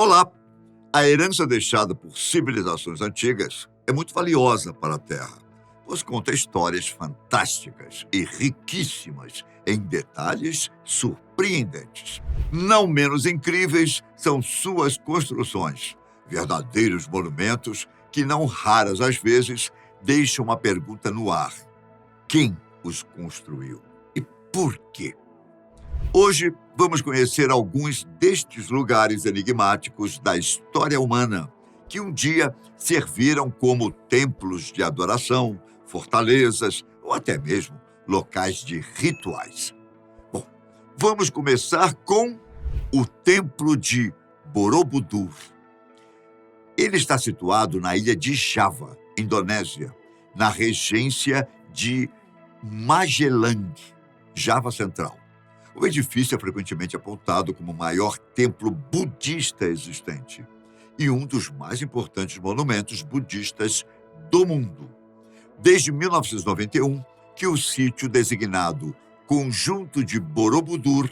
Olá! A herança deixada por civilizações antigas é muito valiosa para a Terra, pois conta histórias fantásticas e riquíssimas em detalhes surpreendentes. Não menos incríveis são suas construções, verdadeiros monumentos que, não raras às vezes, deixam uma pergunta no ar: quem os construiu e por quê? Hoje vamos conhecer alguns destes lugares enigmáticos da história humana, que um dia serviram como templos de adoração, fortalezas ou até mesmo locais de rituais. Bom, vamos começar com o Templo de Borobudur. Ele está situado na ilha de Java, Indonésia, na regência de Magelang, Java Central. O edifício é frequentemente apontado como o maior templo budista existente e um dos mais importantes monumentos budistas do mundo. Desde 1991, que o sítio designado Conjunto de Borobudur,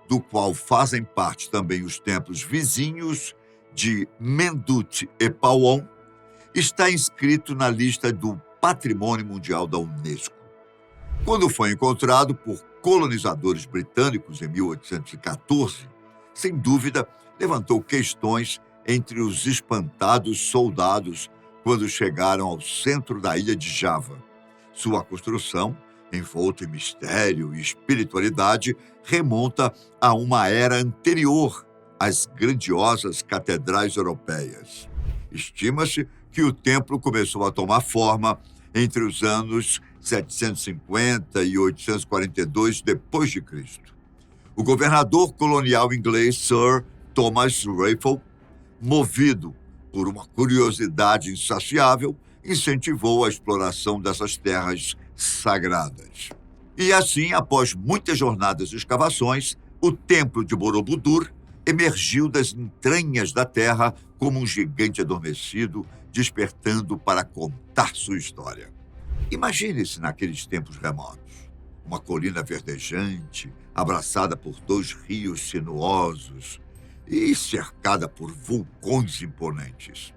do qual fazem parte também os templos vizinhos de Mendut e Pawon, está inscrito na lista do Patrimônio Mundial da Unesco. Quando foi encontrado por colonizadores britânicos em 1814, sem dúvida levantou questões entre os espantados soldados quando chegaram ao centro da ilha de Java. Sua construção, envolta em mistério e espiritualidade, remonta a uma era anterior às grandiosas catedrais europeias. Estima-se que o templo começou a tomar forma entre os anos 750 e 842 d.C. O governador colonial inglês Sir Thomas Raffles, movido por uma curiosidade insaciável, incentivou a exploração dessas terras sagradas. E assim, após muitas jornadas de escavações, o Templo de Borobudur emergiu das entranhas da terra como um gigante adormecido, despertando para contar sua história. Imagine-se naqueles tempos remotos, uma colina verdejante, abraçada por dois rios sinuosos e cercada por vulcões imponentes.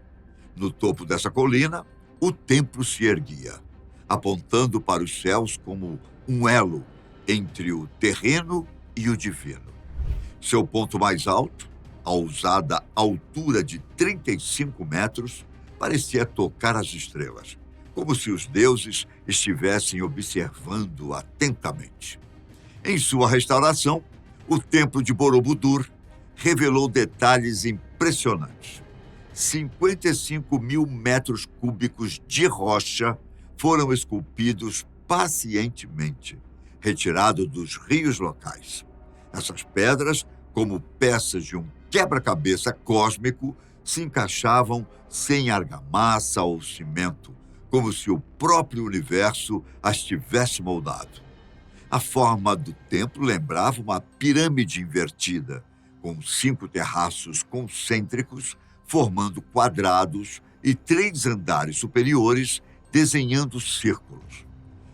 No topo dessa colina, o templo se erguia, apontando para os céus como um elo entre o terreno e o divino. Seu ponto mais alto, a ousada altura de 35 metros, parecia tocar as estrelas, como se os deuses estivessem observando atentamente. Em sua restauração, o Templo de Borobudur revelou detalhes impressionantes. 55 mil metros cúbicos de rocha foram esculpidos pacientemente, retirados dos rios locais. Essas pedras, como peças de um quebra-cabeça cósmico, se encaixavam sem argamassa ou cimento, como se o próprio universo as tivesse moldado. A forma do templo lembrava uma pirâmide invertida, com 5 terraços concêntricos, formando quadrados, e 3 andares superiores, desenhando círculos.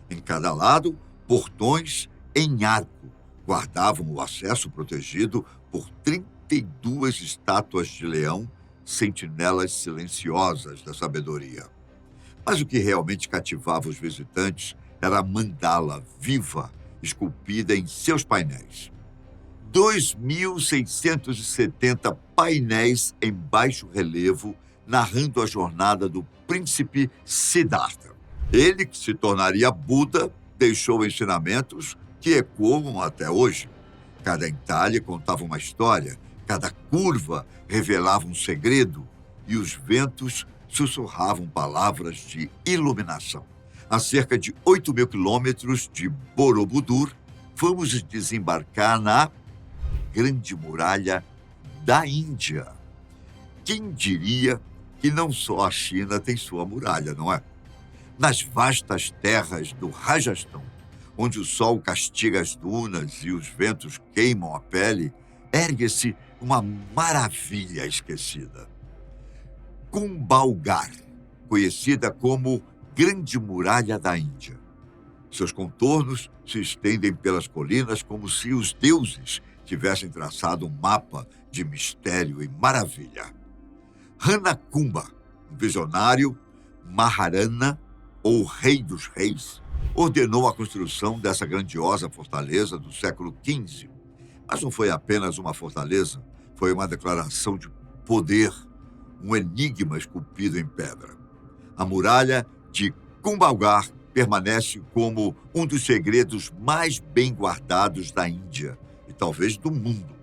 Em cada lado, portões em arco guardavam o acesso protegido por 32 estátuas de leão, sentinelas silenciosas da sabedoria. Mas o que realmente cativava os visitantes era a mandala viva, esculpida em seus painéis. 2.670 painéis em baixo relevo, narrando a jornada do príncipe Siddhartha. Ele, que se tornaria Buda, deixou ensinamentos que ecoam até hoje. Cada entalhe contava uma história, cada curva revelava um segredo, e os ventos sussurravam palavras de iluminação. A cerca de 8.000 quilômetros de Borobudur, vamos desembarcar na Grande Muralha da Índia. Quem diria que não só a China tem sua muralha, não é? Nas vastas terras do Rajastão, onde o sol castiga as dunas e os ventos queimam a pele, ergue-se uma maravilha esquecida. Kumbhalgarh, conhecida como Grande Muralha da Índia. Seus contornos se estendem pelas colinas como se os deuses tivessem traçado um mapa de mistério e maravilha. Ranacumba, um visionário, Maharana, ou Rei dos Reis, ordenou a construção dessa grandiosa fortaleza do século XV. Mas não foi apenas uma fortaleza, foi uma declaração de poder, um enigma esculpido em pedra. A muralha de Kumbhalgarh permanece como um dos segredos mais bem guardados da Índia e talvez do mundo.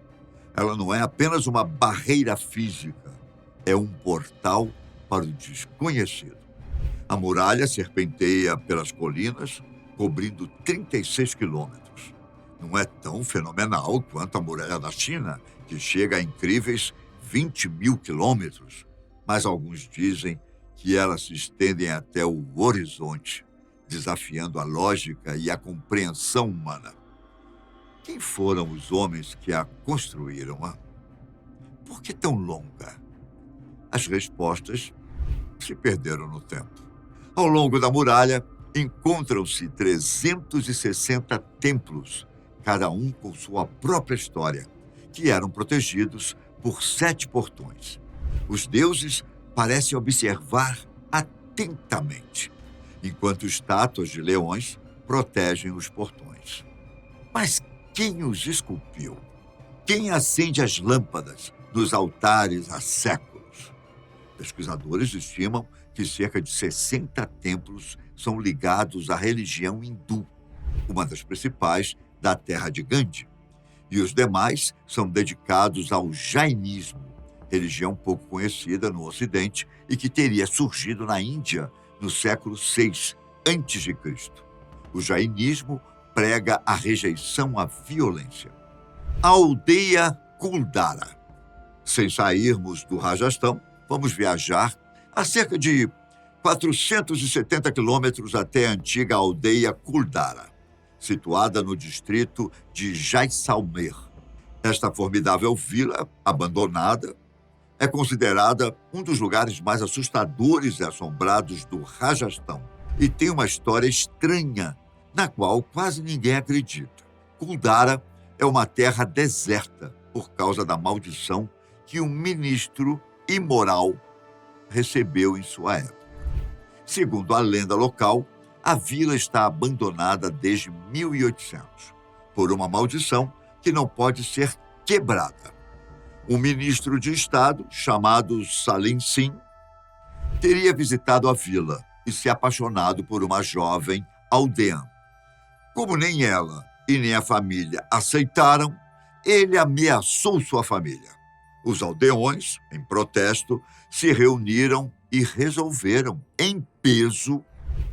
Ela não é apenas uma barreira física, é um portal para o desconhecido. A muralha serpenteia pelas colinas, cobrindo 36 quilômetros. Não é tão fenomenal quanto a muralha da China, que chega a incríveis 20 mil quilômetros, mas alguns dizem que elas se estendem até o horizonte, desafiando a lógica e a compreensão humana. Quem foram os homens que a construíram? Por que tão longa? As respostas se perderam no tempo. Ao longo da muralha, encontram-se 360 templos, cada um com sua própria história, que eram protegidos por 7 portões. Os deuses parecem observar atentamente, enquanto estátuas de leões protegem os portões. Mas quem os esculpiu? Quem acende as lâmpadas nos altares há séculos? Pesquisadores estimam que cerca de 60 templos são ligados à religião hindu, uma das principais da terra de Gandhi, e os demais são dedicados ao jainismo, religião pouco conhecida no Ocidente e que teria surgido na Índia no século VI a.C. O jainismo prega a rejeição à violência. A aldeia Kuldara. Sem sairmos do Rajastão, vamos viajar a cerca de 470 quilômetros até a antiga aldeia Kuldara, situada no distrito de Jaisalmer. Esta formidável vila, abandonada, é considerada um dos lugares mais assustadores e assombrados do Rajastão e tem uma história estranha, na qual quase ninguém acredita. Kuldara é uma terra deserta por causa da maldição que um ministro imoral recebeu em sua época. Segundo a lenda local, a vila está abandonada desde 1800, por uma maldição que não pode ser quebrada. Um ministro de Estado, chamado Salim Singh, teria visitado a vila e se apaixonado por uma jovem aldeã. Como nem ela e nem a família aceitaram, ele ameaçou sua família. Os aldeões, em protesto, se reuniram e resolveram, em peso,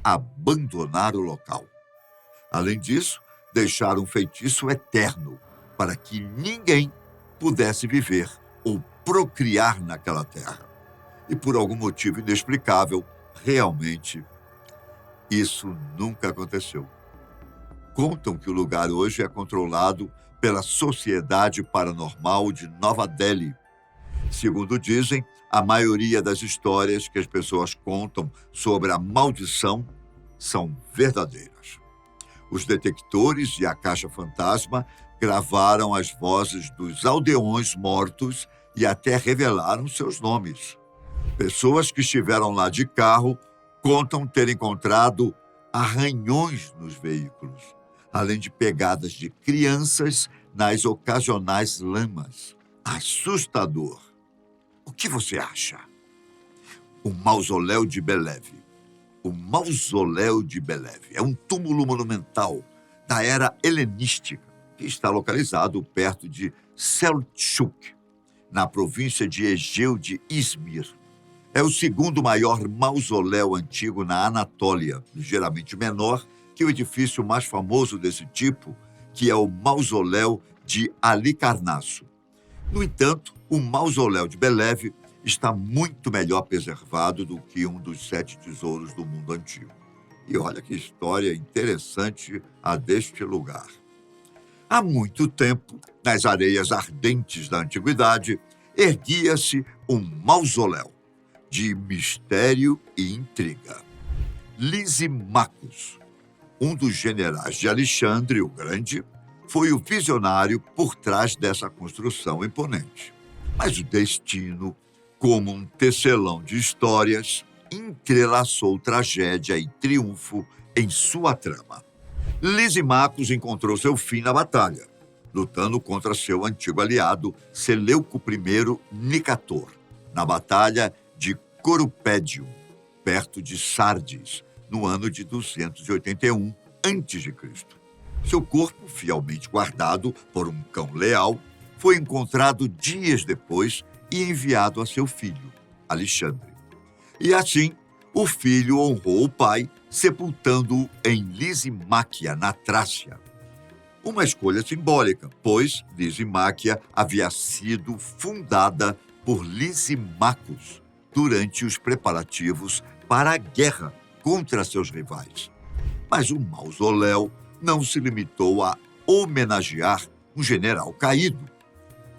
abandonar o local. Além disso, deixaram um feitiço eterno para que ninguém pudesse viver ou procriar naquela terra. E por algum motivo inexplicável, realmente, isso nunca aconteceu. Contam que o lugar hoje é controlado pela Sociedade Paranormal de Nova Delhi. Segundo dizem, a maioria das histórias que as pessoas contam sobre a maldição são verdadeiras. Os detectores e a Caixa Fantasma gravaram as vozes dos aldeões mortos e até revelaram seus nomes. Pessoas que estiveram lá de carro contam ter encontrado arranhões nos veículos, além de pegadas de crianças nas ocasionais lamas. Assustador. O que você acha? O Mausoléu de Belev. O Mausoléu de Belev é um túmulo monumental da era helenística que está localizado perto de Selçuk, na província de Egeu de Izmir. É o segundo maior mausoléu antigo na Anatólia, ligeiramente menor que o edifício mais famoso desse tipo, que é o Mausoléu de Halicarnasso. No entanto, o Mausoléu de Belev está muito melhor preservado do que um dos 7 tesouros do mundo antigo. E olha que história interessante a deste lugar. Há muito tempo, nas areias ardentes da antiguidade, erguia-se um mausoléu de mistério e intriga. Lysimachus, um dos generais de Alexandre o Grande, foi o visionário por trás dessa construção imponente. Mas o destino, como um tecelão de histórias, entrelaçou tragédia e triunfo em sua trama. Lisímacos encontrou seu fim na batalha, lutando contra seu antigo aliado Seleuco I Nicator, na Batalha de Corupédium, perto de Sardes, no ano de 281 a.C. Seu corpo, fielmente guardado por um cão leal, foi encontrado dias depois e enviado a seu filho, Alexandre. E assim, o filho honrou o pai, sepultando-o em Lisimáquia, na Trácia. Uma escolha simbólica, pois Lisimáquia havia sido fundada por Lisímacos durante os preparativos para a guerra contra seus rivais. Mas o mausoléu não se limitou a homenagear um general caído.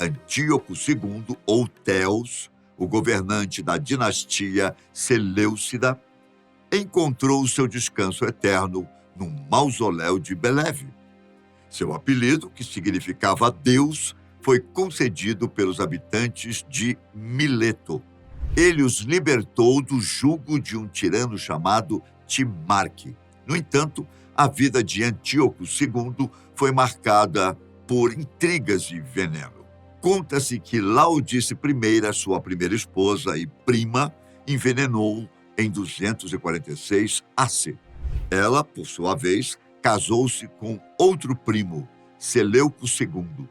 Antíoco II, ou Teos, o governante da dinastia Seleucida, encontrou seu descanso eterno no mausoléu de Beleve. Seu apelido, que significava Deus, foi concedido pelos habitantes de Mileto. Ele os libertou do jugo de um tirano chamado Timarque. No entanto, a vida de Antíoco II foi marcada por intrigas e veneno. Conta-se que Laodice I, sua primeira esposa e prima, envenenou em 246 AC. Ela, por sua vez, casou-se com outro primo, Seleuco II.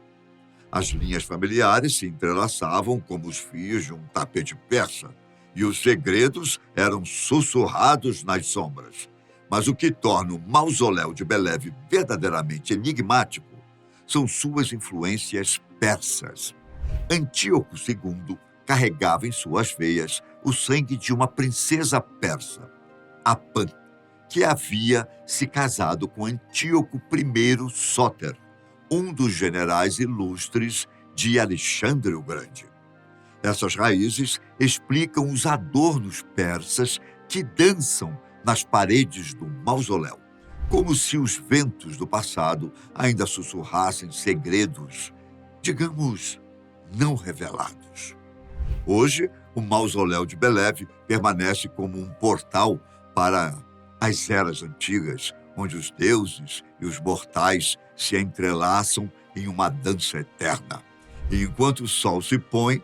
As linhas familiares se entrelaçavam como os fios de um tapete persa, e os segredos eram sussurrados nas sombras. Mas o que torna o mausoléu de Beleve verdadeiramente enigmático são suas influências persas. Antíoco II carregava em suas veias o sangue de uma princesa persa, Apã, que havia se casado com Antíoco I Sóter, um dos generais ilustres de Alexandre o Grande. Essas raízes explicam os adornos persas que dançam nas paredes do mausoléu, como se os ventos do passado ainda sussurrassem segredos, digamos, não revelados. Hoje, o mausoléu de Beleve permanece como um portal para as eras antigas, onde os deuses e os mortais se entrelaçam em uma dança eterna. E enquanto o sol se põe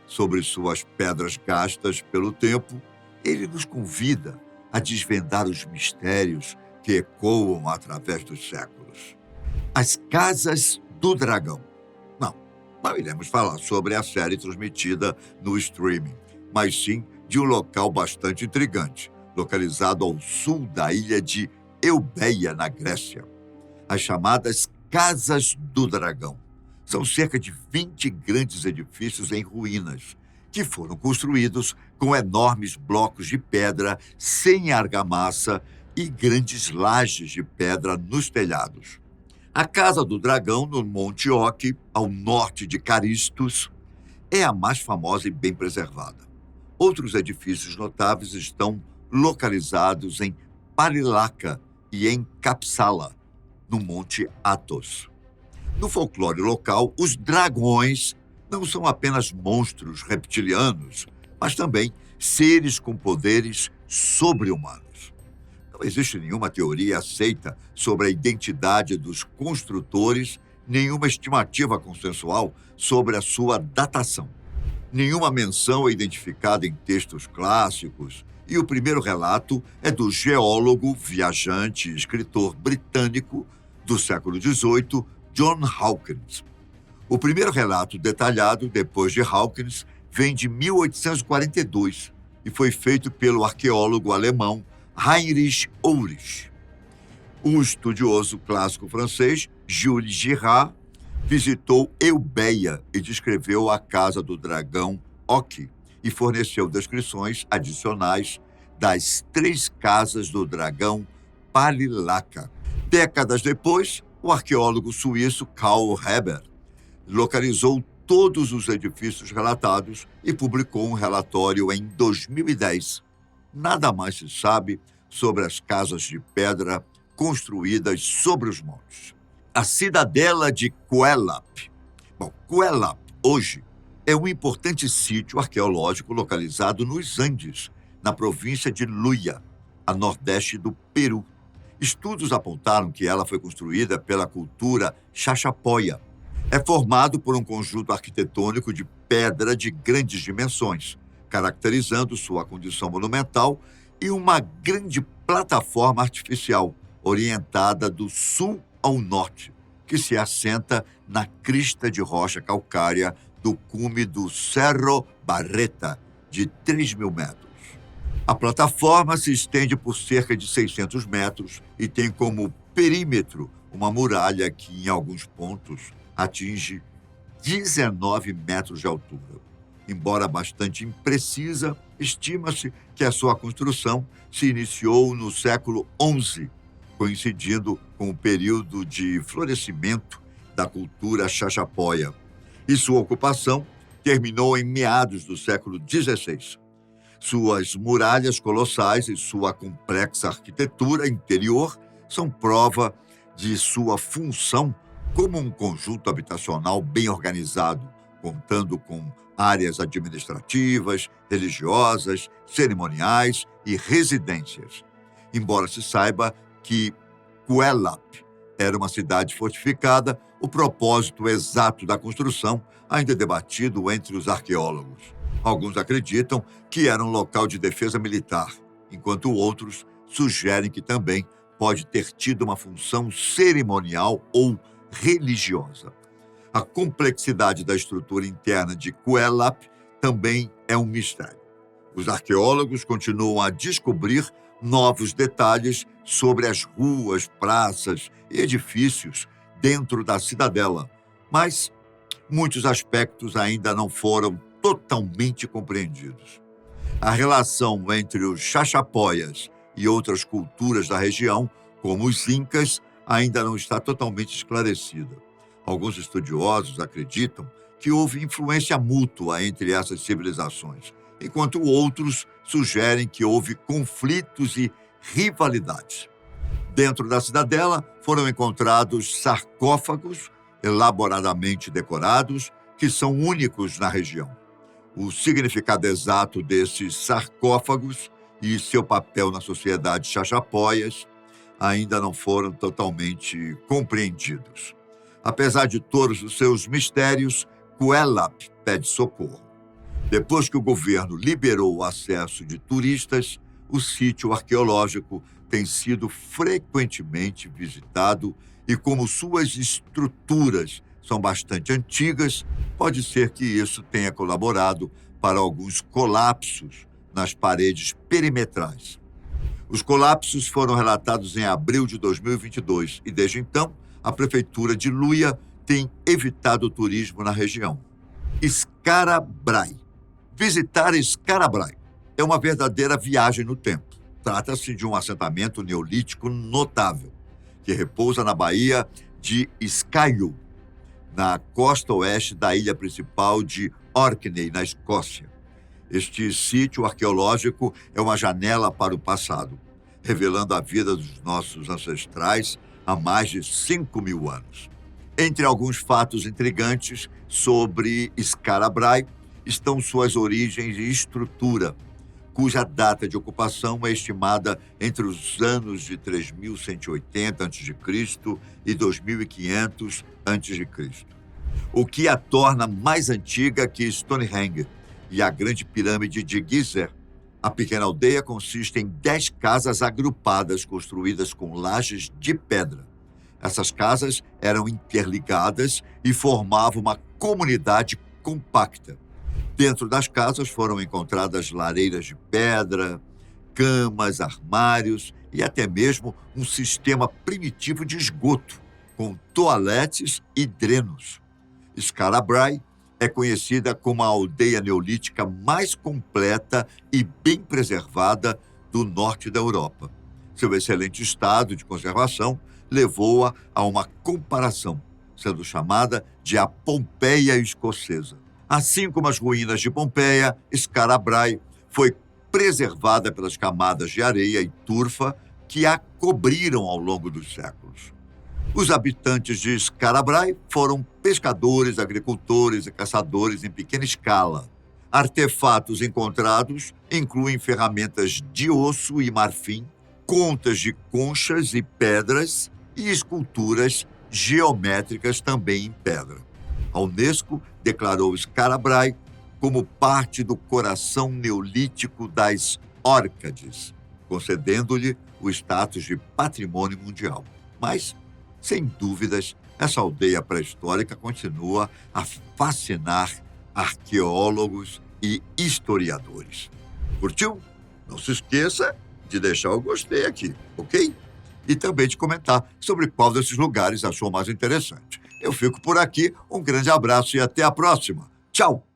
sobre suas pedras gastas pelo tempo, ele nos convida a desvendar os mistérios que ecoam através dos séculos. As Casas do Dragão. Não iremos falar sobre a série transmitida no streaming, mas sim de um local bastante intrigante, localizado ao sul da ilha de Eubéia, na Grécia. As chamadas Casas do Dragão. São cerca de 20 grandes edifícios em ruínas, que foram construídos com enormes blocos de pedra sem argamassa e grandes lajes de pedra nos telhados. A Casa do Dragão, no Monte Oque, ao norte de Caristos, é a mais famosa e bem preservada. Outros edifícios notáveis estão localizados em Parilaca e em Capsala, no Monte Athos. No folclore local, os dragões não são apenas monstros reptilianos, mas também seres com poderes sobre-humanos. Não existe nenhuma teoria aceita sobre a identidade dos construtores, nenhuma estimativa consensual sobre a sua datação. Nenhuma menção é identificada em textos clássicos, e o primeiro relato é do geólogo, viajante e escritor britânico do século XVIII, John Hawkins. O primeiro relato detalhado, depois de Hawkins, vem de 1842 e foi feito pelo arqueólogo alemão Heinrich Ulrich. O estudioso clássico francês Jules Girard visitou Eubéia e descreveu a Casa do Dragão Oque e forneceu descrições adicionais das 3 Casas do Dragão Palilaca. Décadas depois, o arqueólogo suíço Karl Heber localizou todos os edifícios relatados e publicou um relatório em 2010. Nada mais se sabe sobre as casas de pedra construídas sobre os montes. A cidadela de Quelap. Quelap, hoje, é um importante sítio arqueológico localizado nos Andes, na província de Luya, a nordeste do Peru. Estudos apontaram que ela foi construída pela cultura Chachapoya. É formado por um conjunto arquitetônico de pedra de grandes dimensões, caracterizando sua condição monumental, e uma grande plataforma artificial, orientada do sul ao norte, que se assenta na crista de rocha calcária do cume do Cerro Barreta, de 3.000 metros. A plataforma se estende por cerca de 600 metros e tem como perímetro uma muralha que, em alguns pontos, atinge 19 metros de altura. Embora bastante imprecisa, estima-se que a sua construção se iniciou no século XI, coincidindo com o período de florescimento da cultura Chachapoya, e sua ocupação terminou em meados do século XVI. Suas muralhas colossais e sua complexa arquitetura interior são prova de sua função como um conjunto habitacional bem organizado, contando com áreas administrativas, religiosas, cerimoniais e residências. Embora se saiba que Cuelap era uma cidade fortificada, o propósito exato da construção ainda é debatido entre os arqueólogos. Alguns acreditam que era um local de defesa militar, enquanto outros sugerem que também pode ter tido uma função cerimonial ou religiosa. A complexidade da estrutura interna de Cuelap também é um mistério. Os arqueólogos continuam a descobrir novos detalhes sobre as ruas, praças e edifícios dentro da cidadela, mas muitos aspectos ainda não foram totalmente compreendidos. A relação entre os Chachapoyas e outras culturas da região, como os Incas, ainda não está totalmente esclarecida. Alguns estudiosos acreditam que houve influência mútua entre essas civilizações, enquanto outros sugerem que houve conflitos e rivalidades. Dentro da cidadela foram encontrados sarcófagos elaboradamente decorados, que são únicos na região. O significado exato desses sarcófagos e seu papel na sociedade Chachapoyas ainda não foram totalmente compreendidos. Apesar de todos os seus mistérios, Cuelap pede socorro. Depois que o governo liberou o acesso de turistas, o sítio arqueológico tem sido frequentemente visitado e, como suas estruturas são bastante antigas, pode ser que isso tenha colaborado para alguns colapsos nas paredes perimetrais. Os colapsos foram relatados em abril de 2022 e, desde então, a Prefeitura de Luya tem evitado o turismo na região. Scarabray. Visitar Scarabray é uma verdadeira viagem no tempo. Trata-se de um assentamento neolítico notável, que repousa na Baía de Skye, na costa oeste da ilha principal de Orkney, na Escócia. Este sítio arqueológico é uma janela para o passado, revelando a vida dos nossos ancestrais há mais de 5.000 anos. Entre alguns fatos intrigantes sobre Scarabray estão suas origens e estrutura, cuja data de ocupação é estimada entre os anos de 3.180 a.C. e 2.500 a.C., o que a torna mais antiga que Stonehenge e a Grande Pirâmide de Gizeh. A pequena aldeia consiste em 10 casas agrupadas, construídas com lajes de pedra. Essas casas eram interligadas e formavam uma comunidade compacta. Dentro das casas foram encontradas lareiras de pedra, camas, armários e até mesmo um sistema primitivo de esgoto, com toaletes e drenos. Scarabray é conhecida como a aldeia neolítica mais completa e bem preservada do norte da Europa. Seu excelente estado de conservação levou-a a uma comparação, sendo chamada de a Pompeia escocesa. Assim como as ruínas de Pompeia, Scarabray foi preservada pelas camadas de areia e turfa que a cobriram ao longo dos séculos. Os habitantes de Scarabrai foram pescadores, agricultores e caçadores em pequena escala. Artefatos encontrados incluem ferramentas de osso e marfim, contas de conchas e pedras e esculturas geométricas também em pedra. A Unesco declarou Scarabrai como parte do coração neolítico das Órcades, concedendo-lhe o status de patrimônio mundial. Mas, sem dúvidas, essa aldeia pré-histórica continua a fascinar arqueólogos e historiadores. Curtiu? Não se esqueça de deixar o gostei aqui, ok? E também de comentar sobre qual desses lugares achou mais interessante. Eu fico por aqui, um grande abraço e até a próxima. Tchau!